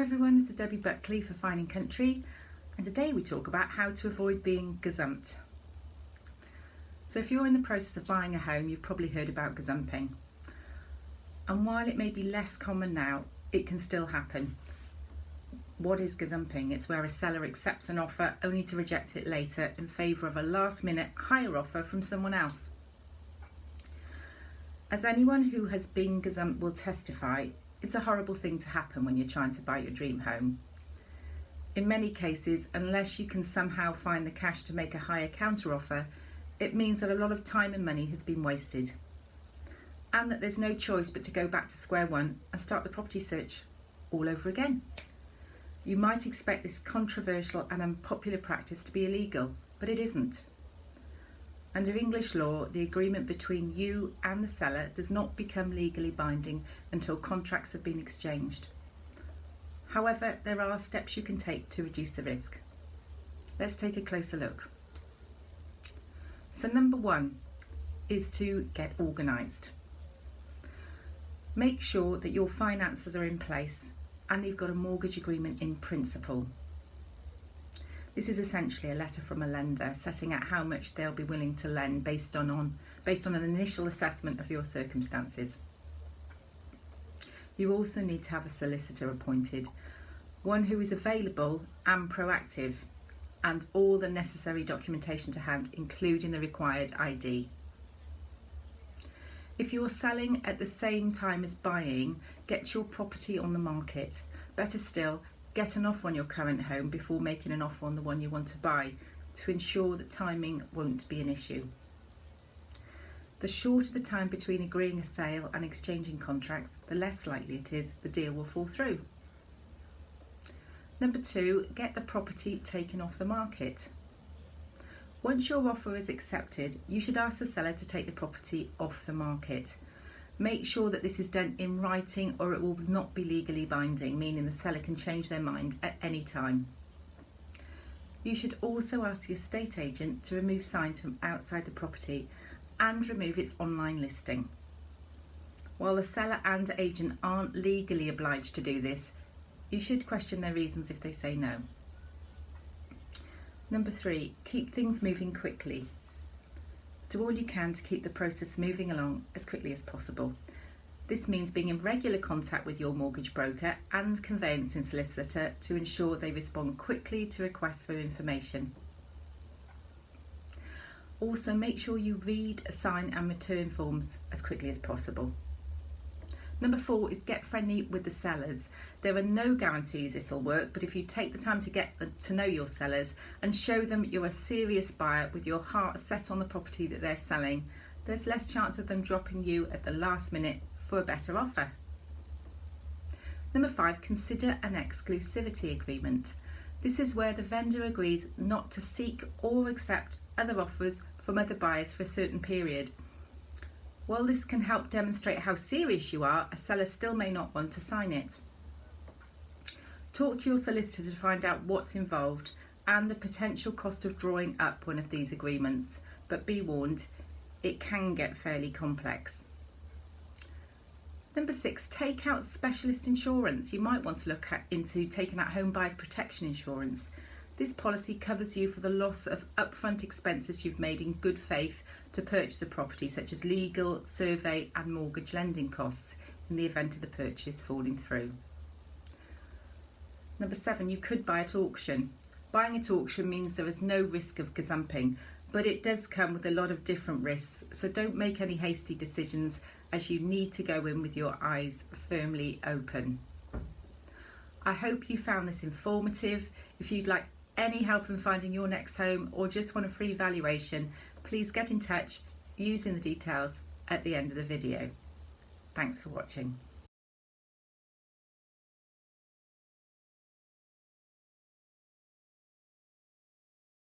everyone, this is Debbie Buckley for Fine & Country, and today we talk about how to avoid being gazumped. So if you're in the process of buying a home, you've probably heard about gazumping. And while it may be less common now, it can still happen. What is gazumping? It's where a seller accepts an offer only to reject it later in favour of a last-minute higher offer from someone else. As anyone who has been gazumped will testify, it's a horrible thing to happen when you're trying to buy your dream home. In many cases, unless you can somehow find the cash to make a higher counteroffer, it means that a lot of time and money has been wasted, and that there's no choice but to go back to square one and start the property search all over again. You might expect this controversial and unpopular practice to be illegal, but it isn't. Under English law, the agreement between you and the seller does not become legally binding until contracts have been exchanged. However, there are steps you can take to reduce the risk. Let's take a closer look. So number one is to get organised. Make sure that your finances are in place and you've got a mortgage agreement in principle. This is essentially a letter from a lender setting out how much they'll be willing to lend based on an initial assessment of your circumstances. You also need to have a solicitor appointed, one who is available and proactive, and all the necessary documentation to hand, including the required ID. If you're selling at the same time as buying, get your property on the market. Better still, get an offer on your current home before making an offer on the one you want to buy to ensure that timing won't be an issue. The shorter the time between agreeing a sale and exchanging contracts, the less likely it is the deal will fall through. Number two, get the property taken off the market. Once your offer is accepted, you should ask the seller to take the property off the market. Make sure that this is done in writing or it will not be legally binding, meaning the seller can change their mind at any time. You should also ask the estate agent to remove signs from outside the property and remove its online listing. While the seller and agent aren't legally obliged to do this, you should question their reasons if they say no. Number three, keep things moving quickly. Do all you can to keep the process moving along as quickly as possible. This means being in regular contact with your mortgage broker and conveyancing solicitor to ensure they respond quickly to requests for information. Also, make sure you read, assign and return forms as quickly as possible. Number four is get friendly with the sellers. There are no guarantees this will work, but if you take the time to get to know your sellers and show them you're a serious buyer with your heart set on the property that they're selling, there's less chance of them dropping you at the last minute for a better offer. Number five, consider an exclusivity agreement. This is where the vendor agrees not to seek or accept other offers from other buyers for a certain period. While this can help demonstrate how serious you are, a seller still may not want to sign it. Talk to your solicitor to find out what's involved and the potential cost of drawing up one of these agreements, but be warned, it can get fairly complex. Number six, take out specialist insurance. You might want to look into taking out home buyers protection insurance. This policy covers you for the loss of upfront expenses you've made in good faith to purchase a property, such as legal, survey and mortgage lending costs in the event of the purchase falling through. Number seven, you could buy at auction. Buying at auction means there is no risk of gazumping, but it does come with a lot of different risks, so don't make any hasty decisions as you need to go in with your eyes firmly open. I hope you found this informative. If you'd like any help in finding your next home or just want a free valuation, please get in touch using the details at the end of the video. Thanks for watching.